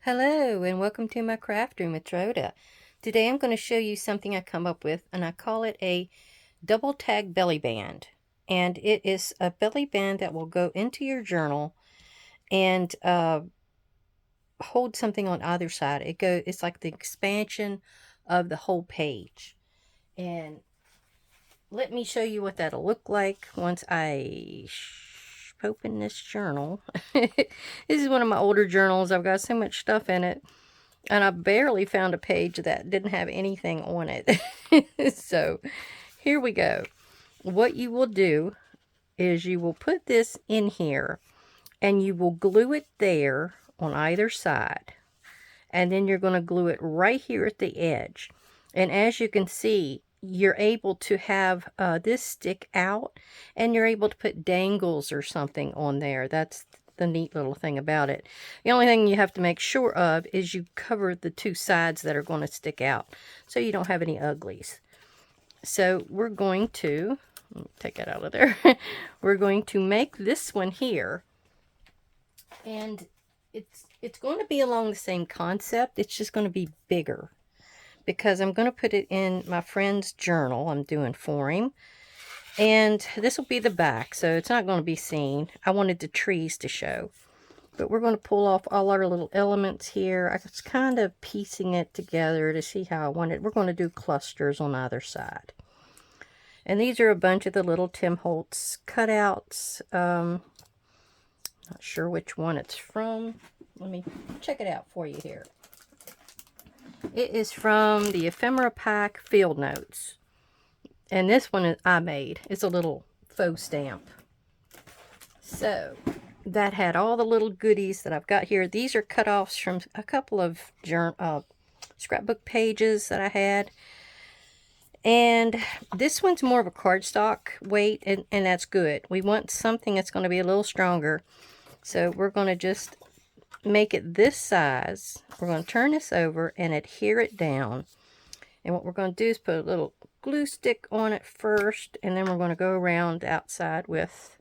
Hello and welcome to my craft room with Rhoda. Today I'm going to show you something I come up with, and I call it a double tag belly band. And it is a belly band that will go into your journal and hold something on either side. It's like the expansion of the whole page. And let me show you what that'll look like once I open this journal. This is one of my older journals. I've got so much stuff in it. And I barely found a page that didn't have anything on it. So here we go. What you will do is you will put this in here and you will glue it there on either side. And then you're going to glue it right here at the edge. And as you can see, you're able to have this stick out, and you're able to put dangles or something on there. That's the neat little thing about it. The only thing you have to make sure of is you cover the two sides that are going to stick out so you don't have any uglies. So we're going to take it out of there. We're going to make this one here, and it's going to be along the same concept. It's just going to be bigger because I'm going to put it in my friend's journal I'm doing for him. And this will be the back, so it's not going to be seen. I wanted the trees to show. But we're going to pull off all our little elements here. I was kind of piecing it together to see how I want it. We're going to do clusters on either side. And these are a bunch of the little Tim Holtz cutouts. Not sure which one it's from. Let me check it out for you here. It is from the Ephemera Pack Field Notes. And this one I made. It's a little faux stamp. So that had all the little goodies that I've got here. These are cutoffs from a couple of scrapbook pages that I had. And this one's more of a cardstock weight, and that's good. We want something that's going to be a little stronger. So we're going to just make it this size. We're going to turn this over and adhere it down. And what we're going to do is put a little glue stick on it first, and then we're going to go around outside with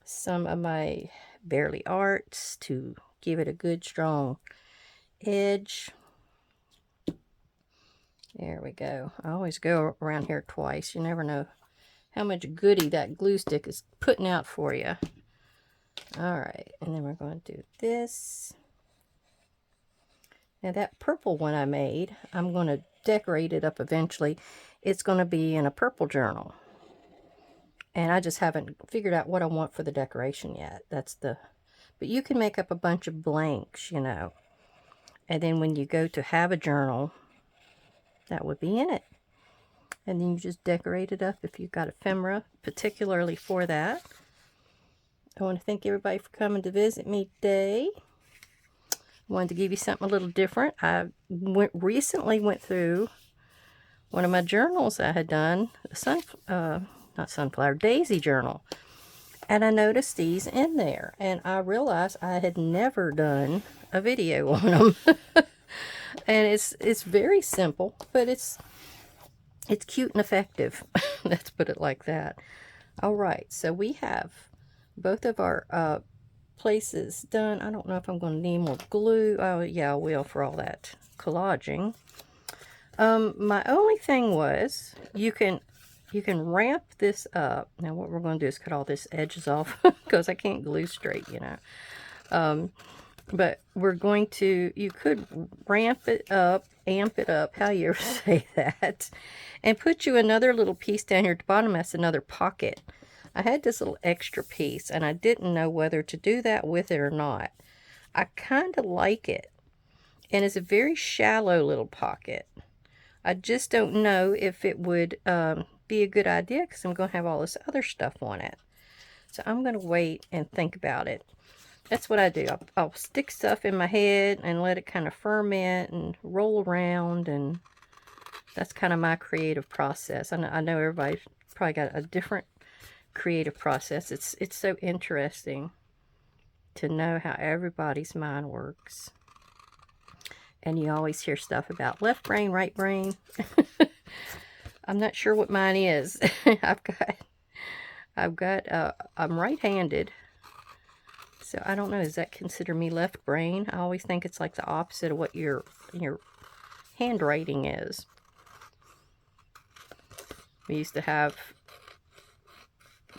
some of my Barely Arts to give it a good strong edge. There we go. I always go around here twice. You never know how much goodie that glue stick is putting out for you. Alright, and then we're going to do this. Now that purple one I made, I'm going to decorate it up eventually. It's going to be in a purple journal. And I just haven't figured out what I want for the decoration yet. But you can make up a bunch of blanks, you know. And then when you go to have a journal, that would be in it. And then you just decorate it up if you've got ephemera, particularly for that. I want to thank everybody for coming to visit me today. Wanted to give you something a little different. I recently went through one of my journals I had done, not sunflower, daisy journal. And I noticed these in there. And I realized I had never done a video on them. And it's very simple, but it's cute and effective. Let's put it like that. All right, so we have both of our places done. I don't know if I'm going to need more glue. Oh yeah, I will for all that collaging. My only thing was you can ramp this up. Now what we're going to do is cut all this edges off because I can't glue straight, you know. But we're going to, you could ramp it up, amp it up, how you ever say that, and put you another little piece down here at the bottom. That's another pocket. I had this little extra piece, and I didn't know whether to do that with it or not. I kind of like it, and it's a very shallow little pocket. I just don't know if it would be a good idea because I'm going to have all this other stuff on it. So I'm going to wait and think about it. That's what I do. I'll stick stuff in my head and let it kind of ferment and roll around, and that's kind of my creative process. I know everybody's probably got a different creative process. It's so interesting to know how everybody's mind works. And you always hear stuff about left brain, right brain. I'm not sure what mine is. I'm right-handed. So I don't know, does that consider me left brain? I always think it's like the opposite of what your handwriting is. We used to have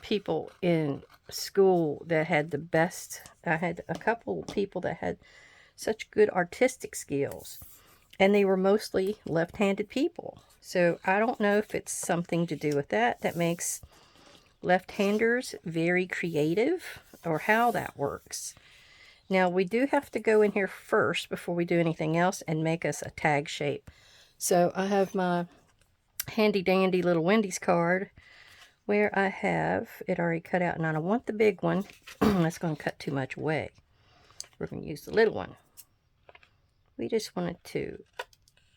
people in school that had the best. I had a couple people that had such good artistic skills, and they were mostly left-handed people. So I don't know if it's something to do with that makes left-handers very creative, or how that works. Now we do have to go in here first before we do anything else and make us a tag shape. So I have my handy dandy little Wendy's card where I have it already cut out, and I don't want the big one. That's going to cut too much away. We're going to use the little one. We just want it to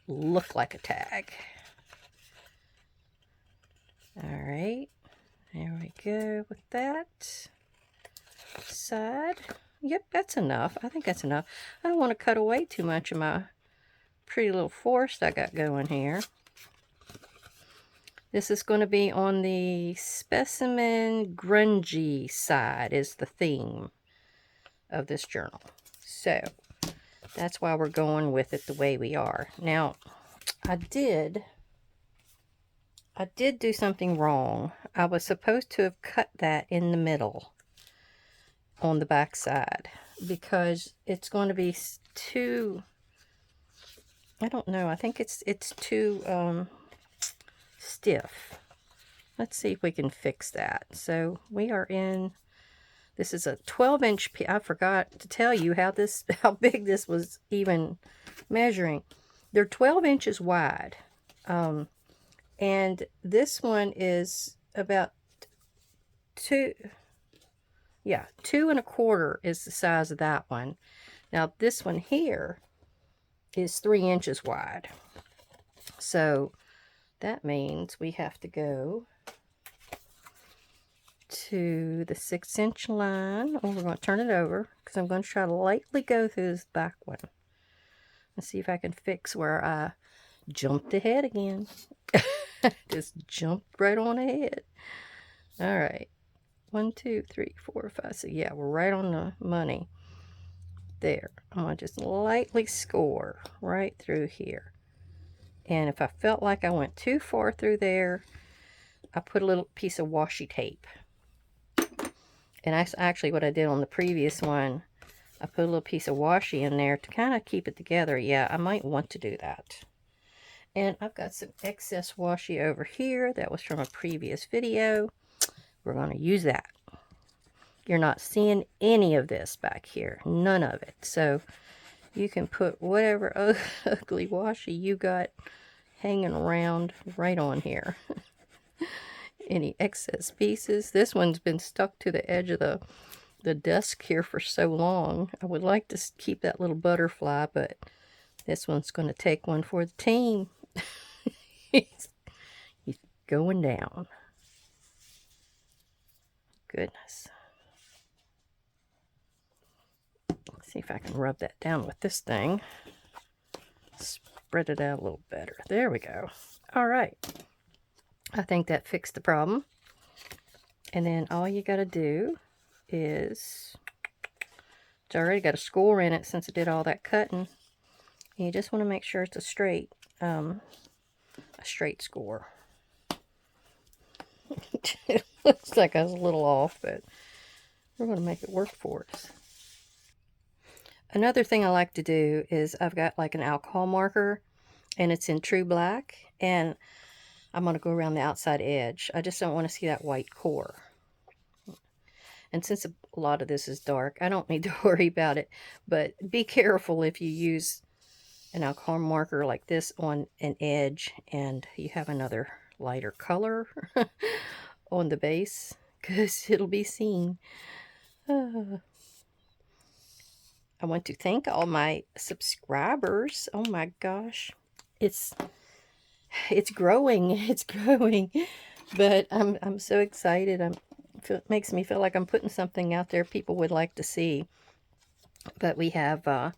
look like a tag. Alright, there we go with that side. Yep, that's enough. I think that's enough. I don't want to cut away too much of my pretty little forest I got going here. This is going to be on the specimen grungy side is the theme of this journal. So that's why we're going with it the way we are. Now, I did do something wrong. I was supposed to have cut that in the middle on the back side, because it's going to be too, I don't know, I think it's too stiff. Let's see if we can fix that. So we are in, this is a 12-inch piece. I forgot to tell you how big this was even measuring. They're 12 inches wide. And this one is about 2.25 is the size of that one. Now this one here is 3 inches wide. So that means we have to go to the 6-inch line. Oh, we're going to turn it over because I'm going to try to lightly go through this back one. Let's see if I can fix where I jumped ahead again. Just jumped right on ahead. All right. 1, 2, 3, 4, 5. So yeah, we're right on the money. There. I'm going to just lightly score right through here. And if I felt like I went too far through there, I put a little piece of washi tape. And that's actually what I did on the previous one. I put a little piece of washi in there to kind of keep it together. Yeah, I might want to do that. And I've got some excess washi over here. That was from a previous video. We're going to use that. You're not seeing any of this back here. None of it. So you can put whatever ugly washi you got hanging around right on here. Any excess pieces. This one's been stuck to the edge of the desk here for so long. I would like to keep that little butterfly, but this one's going to take one for the team. He's going down. Goodness. Let's see if I can rub that down with this thing. Spread it out a little better. There we go. All right. I think that fixed the problem. And then all you got to do is, it's already got a score in it since it did all that cutting. You just want to make sure it's a straight score. It looks like I was a little off, but we're going to make it work for us. Another thing I like to do is I've got like an alcohol marker, and it's in true black, and I'm going to go around the outside edge. I just don't want to see that white core. And since a lot of this is dark, I don't need to worry about it, but be careful if you use an alcohol marker like this on an edge and you have another lighter color on the base, because it'll be seen. I want to thank all my subscribers. Oh my gosh, it's growing. It's growing, but I'm so excited. It makes me feel like I'm putting something out there people would like to see. But we have a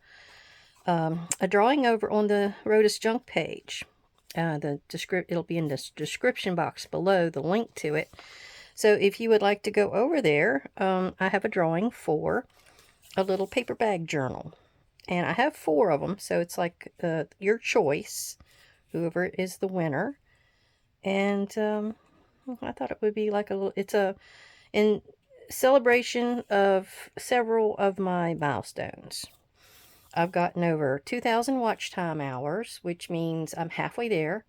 drawing over on the Rhoda's Junk page. It'll be in the description box below, the link to it. So if you would like to go over there, I have a drawing for a little paper bag journal. And I have 4 of them, so it's like your choice, whoever is the winner. And I thought it would be like a little, it's in celebration of several of my milestones. I've gotten over 2,000 watch time hours, which means I'm halfway there.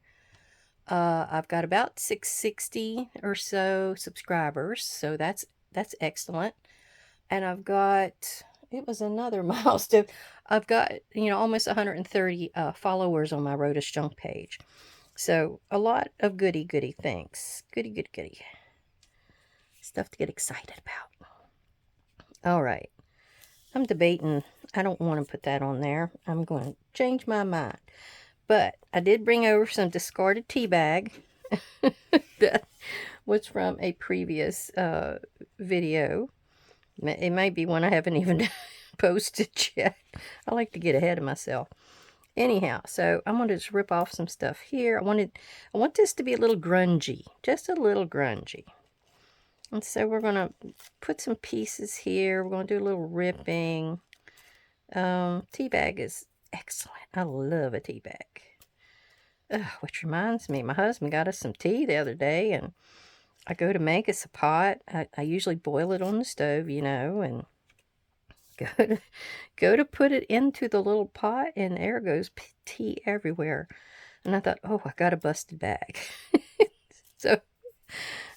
I've got about 660 or so subscribers, so that's excellent. And I've got, it was another milestone. I've got, almost 130 followers on my Rhoda Junk page. So a lot of goody things. Goody. Stuff to get excited about. All right. I'm debating. I don't want to put that on there. I'm going to change my mind. But I did bring over some discarded tea bag. That was from a previous video. It might be one I haven't even posted yet. I like to get ahead of myself. Anyhow, so I'm going to just rip off some stuff here. I want this to be a little grungy. Just a little grungy. And so we're going to put some pieces here. We're going to do a little ripping. Tea bag is excellent. I love a tea bag. Which reminds me, my husband got us some tea the other day, and I go to make us a pot. I usually boil it on the stove, and go to put it into the little pot, and there goes tea everywhere. And I thought, oh, I got a busted bag. So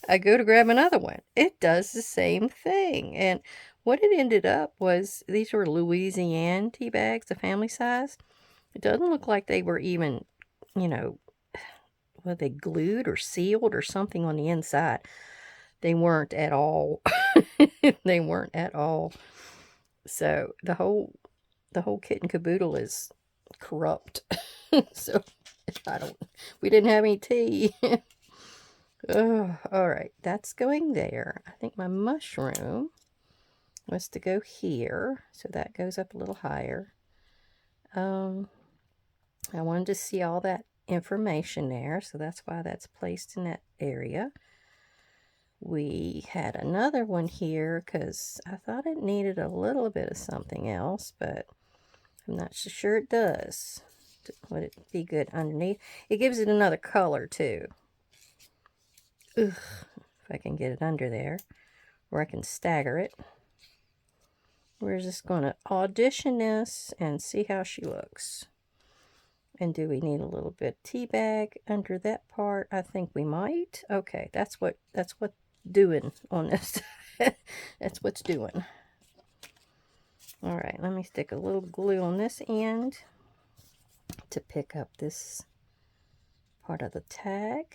I go to grab another one. It does the same thing. And what it ended up was, these were Louisiana tea bags, the family size. It doesn't look like they were even, were they glued or sealed or something on the inside. They weren't at all. They weren't at all. So the whole kit and caboodle is corrupt. So we didn't have any tea. Oh, all right, that's going there. I think my mushroom was to go here, so that goes up a little higher. I wanted to see all that information there, so that's why that's placed in that area. We had another one here because I thought it needed a little bit of something else, but I'm not so sure it does. Would it be good underneath? It gives it another color too. Ugh, if I can get it under there, or I can stagger it. We're just going to audition this and see how she looks. And do we need a little bit of tea bag under that part? I think we might. Okay, that's what doing on this. That's what's doing. All right, let me stick a little glue on this end to pick up this part of the tag.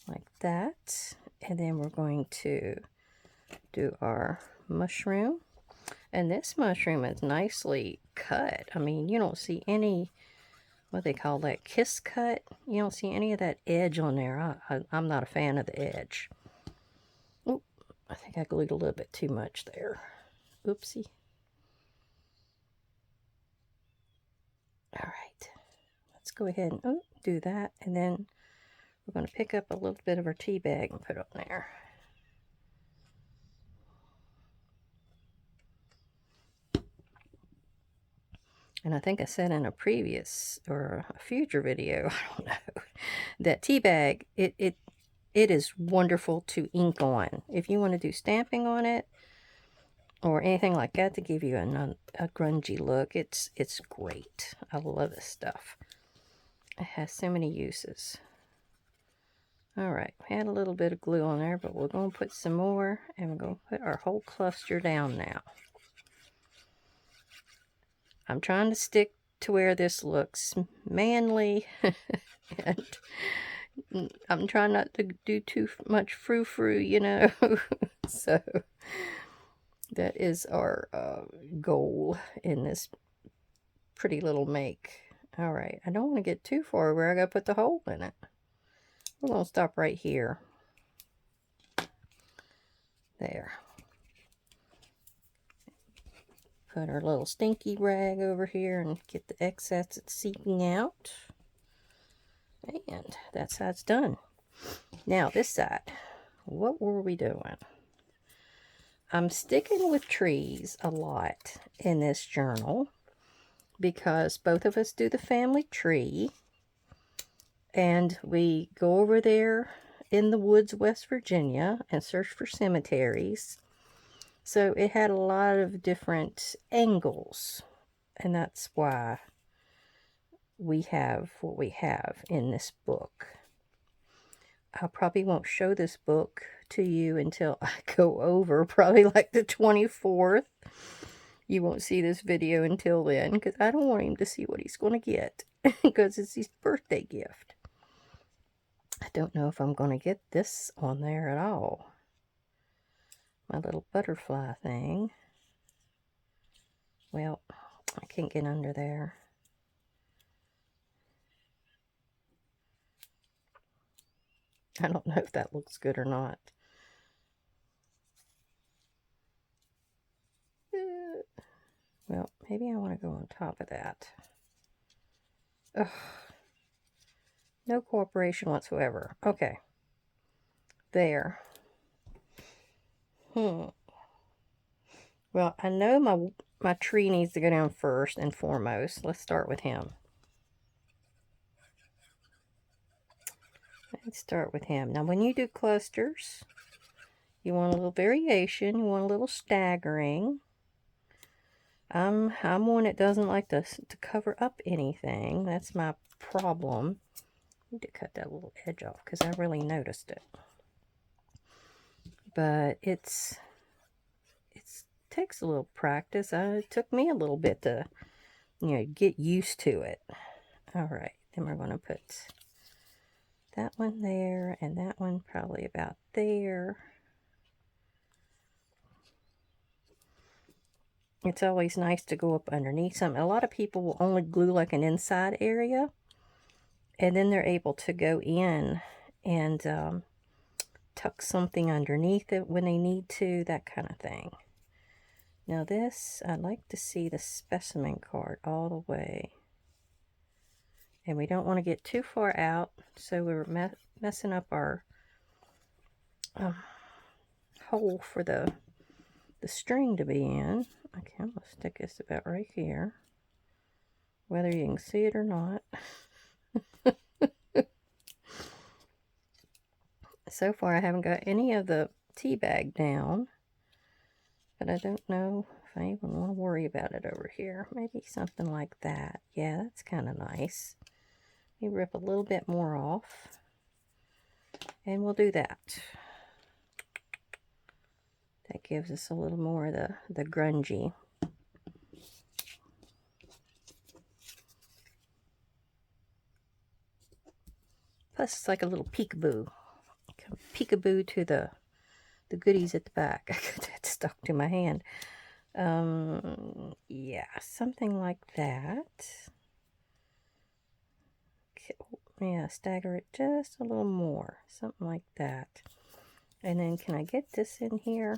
Like that. And then we're going to do our mushroom. And this mushroom is nicely cut. I mean, you don't see any, what they call that, kiss cut. You don't see any of that edge on there. I'm not a fan of the edge. Oop, I think I glued a little bit too much there. Oopsie. All right. Let's go ahead and do that. And then we're going to pick up a little bit of our tea bag and put it on there. And I think I said in a previous or a future video, I don't know, that tea bag, it is wonderful to ink on. If you want to do stamping on it or anything like that to give you a grungy look, it's great. I love this stuff. It has so many uses. All right, we had a little bit of glue on there, but we're going to put some more, and we're going to put our whole cluster down now. I'm trying to stick to where this looks manly, and I'm trying not to do too much frou-frou, So that is our goal in this pretty little make. All right, I don't want to get too far where I got to put the hole in it. We're going to stop right here. There. Put our little stinky rag over here and get the excess that's seeping out. And that's how it's done. Now, this side. What were we doing? I'm sticking with trees a lot in this journal because both of us do the family tree, and we go over there in the woods, West Virginia, and search for cemeteries. So it had a lot of different angles, and that's why we have what we have in this book. I probably won't show this book to you until I go over, probably like the 24th. You won't see this video until then, because I don't want him to see what he's going to get, because it's his birthday gift. I don't know if I'm going to get this on there at all. My little butterfly thing. Well, I can't get under there. I don't know if that looks good or not. Well, maybe I want to go on top of that. Ugh. No cooperation whatsoever. Okay. There. Well, I know my tree needs to go down first and foremost. Let's start with him. Let's start with him. Now, when you do clusters, you want a little variation. You want a little staggering. I'm one that doesn't like to cover up anything. That's my problem. I need to cut that little edge off because I really noticed it. But it takes a little practice. It took me a little bit to, get used to it. All right, then we're going to put that one there and that one probably about there. It's always nice to go up underneath something. A lot of people will only glue like an inside area, and then they're able to go in and tuck something underneath it when they need to, that kind of thing. Now this, I'd like to see the specimen card all the way. And we don't want to get too far out, so we're messing up our hole for the string to be in. Okay, I'm going to stick this about right here, whether you can see it or not. So far, I haven't got any of the tea bag down, but I don't know if I even want to worry about it over here. Maybe something like that. Yeah, that's kind of nice. Let me rip a little bit more off, and we'll do that. That gives us a little more of the grungy. Plus, it's like a little peekaboo. Peekaboo to the goodies at the back. I got that stuck to my hand. Yeah, something like that. Okay, yeah, stagger it just a little more. Something like that. And then can I get this in here?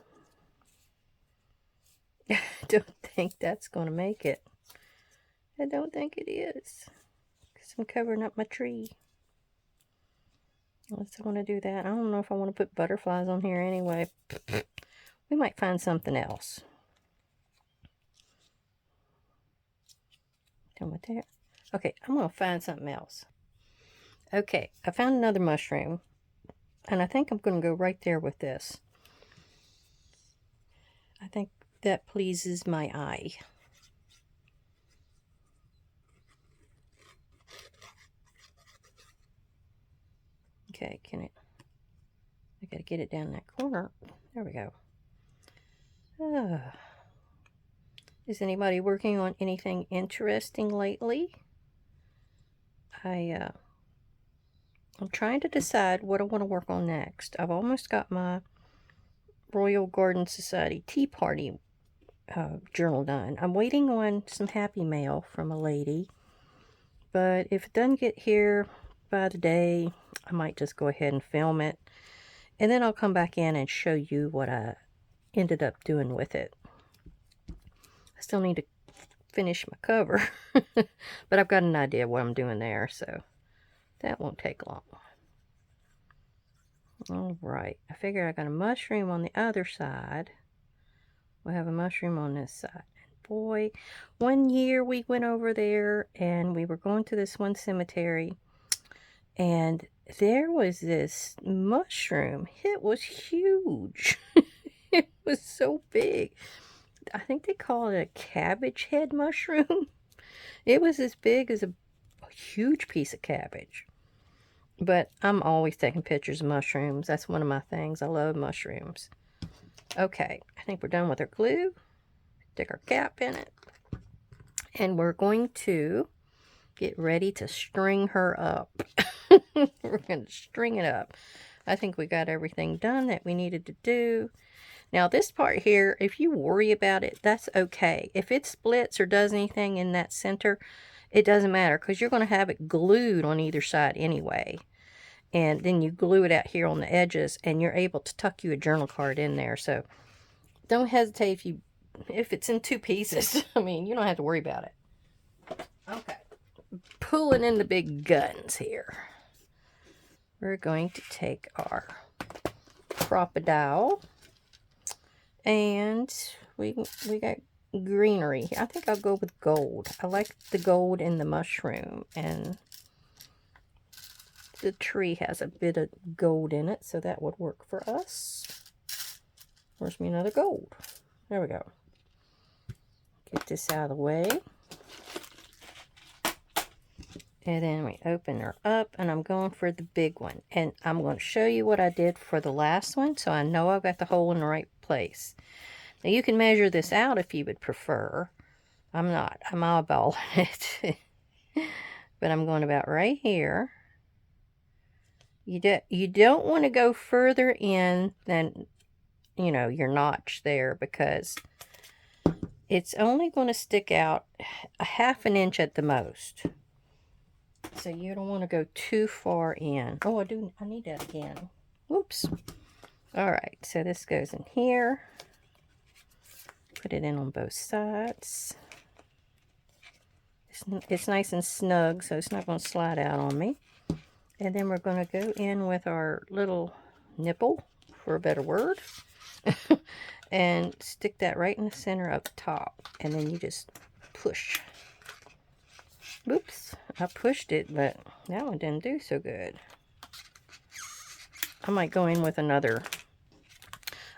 I don't think that's going to make it. I don't think it is. Because I'm covering up my tree. Unless I want to do that. I don't know if I want to put butterflies on here anyway. We might find something else. Done with that. Okay, I'm going to find something else. Okay, I found another mushroom. And I think I'm going to go right there with this. I think that pleases my eye. Okay, I got to get it down that corner. There we go. Is anybody working on anything interesting lately? I'm trying to decide what I want to work on next. I've almost got my Royal Garden Society Tea Party journal done. I'm waiting on some happy mail from a lady, but if it doesn't get here by the day, I might just go ahead and film it, and then I'll come back in and show you what I ended up doing with it. I still need to finish my cover, but I've got an idea what I'm doing there, so that won't take long. All right, I figure I got a mushroom on the other side. we'll have a mushroom on this side. And boy, one year we went over there and we were going to this one cemetery, and there was this mushroom. It was huge. It was so big. I think they call it a cabbage head mushroom. It was as big as a huge piece of cabbage. But I'm always taking pictures of mushrooms. That's one of my things. I love mushrooms. Okay, I think we're done with our glue. Stick our cap in it. And we're going to get ready to string her up. We're going to string it up. I think we got everything done that we needed to do. Now this part here, if you worry about it, that's okay. If it splits or does anything in that center, it doesn't matter because you're going to have it glued on either side anyway. And then you glue it out here on the edges and you're able to tuck you a journal card in there. So don't hesitate if it's in two pieces. I mean, you don't have to worry about it. Okay. Pulling in the big guns here. We're going to take our crocodile. And we got greenery. I think I'll go with gold. I like the gold in the mushroom, and the tree has a bit of gold in it, so that would work for us. Where's me another gold? There we go. Get this out of the way. And then we open her up, and I'm going for the big one. And I'm going to show you what I did for the last one, so I know I've got the hole in the right place. Now, you can measure this out if you would prefer. I'm not. I'm eyeballing it. But I'm going about right here. You don't want to go further in than, you know, your notch there, because it's only going to stick out a ½ an inch at the most. So you don't want to go too far in. Oh, I need that again. Whoops. All right, so this goes in here. Put it in on both sides. It's nice and snug, so it's not going to slide out on me. And then we're going to go in with our little nipple, for a better word, and stick that right in the center of the top. And then you just push. Oops, I pushed it, but that one didn't do so good. I might go in with another.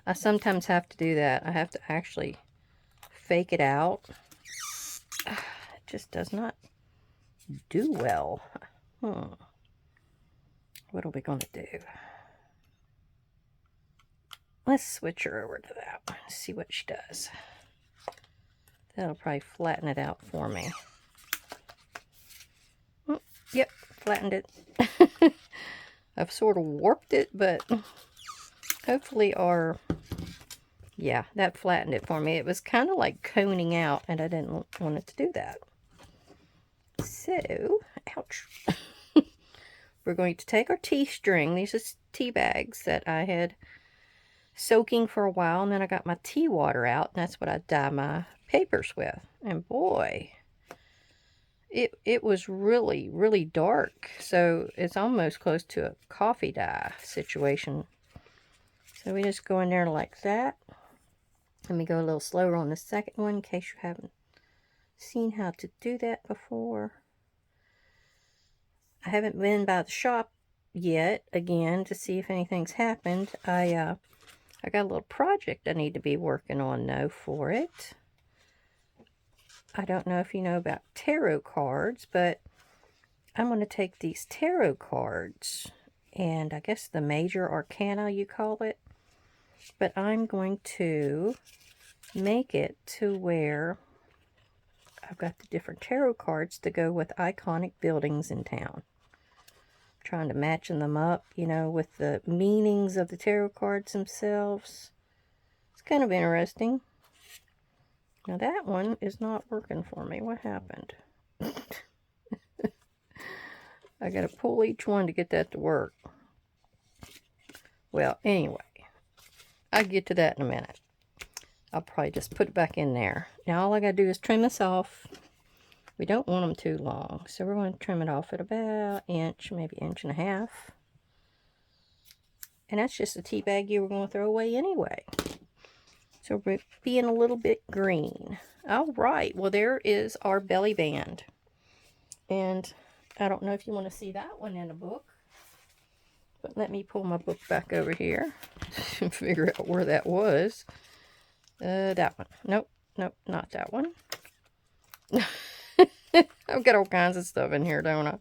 I sometimes have to do that. I have to actually fake it out. It just does not do well. What are we going to do? Let's switch her over to that one. See what she does. That'll probably flatten it out for me. Yep, flattened it. I've sort of warped it, but hopefully yeah, that flattened it for me. It was kind of like coning out, and I didn't want it to do that. So, ouch. We're going to take our tea string. These are tea bags that I had soaking for a while, and then I got my tea water out, and that's what I dye my papers with. And boy, it was really, really dark. So it's almost close to a coffee dye situation. So we just go in there like that. Let me go a little slower on the second one in case you haven't seen how to do that before. I haven't been by the shop yet, again, to see if anything's happened. I got a little project I need to be working on, though, for it. I don't know if you know about tarot cards, but I'm going to take these tarot cards, and I guess the major arcana, you call it, but I'm going to make it to where I've got the different tarot cards to go with iconic buildings in town. Trying to match them up, you know, with the meanings of the tarot cards themselves. It's kind of interesting. Now that one is not working for me. What happened? I gotta pull each one to get that to work. Well, anyway, I'll get to that in a minute. I'll probably just put it back in there. Now all I gotta do is trim this off. We don't want them too long, so we're going to trim it off at about an inch, maybe 1.5 inches. And that's just a tea bag you were going to throw away anyway. So we're being a little bit green. All right, well, there is our belly band. And I don't know if you want to see that one in a book. But let me pull my book back over here and figure out where that was. That one. Nope, nope, not that one. I've got all kinds of stuff in here, don't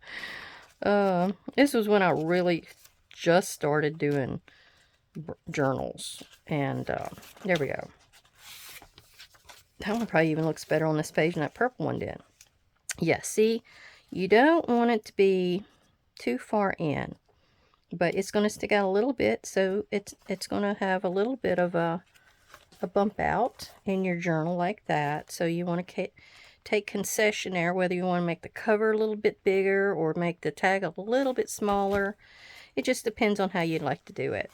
I? This was when I really just started doing journals. And there we go. That one probably even looks better on this page than that purple one did. Yeah, see, you don't want it to be too far in. But it's going to stick out a little bit, so it's going to have a little bit of a bump out in your journal like that. So you want to take concession there, whether you want to make the cover a little bit bigger or make the tag a little bit smaller. It just depends on how you'd like to do it.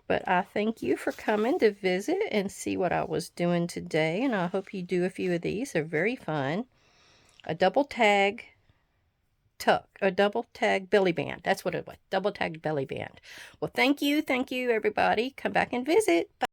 But I thank you for coming to visit and see what I was doing today, and I hope you do a few of these. They're very fun. A double tag a double tag belly band. That's what it was. Double tag belly band. Well, thank you everybody. Come back and visit. Bye.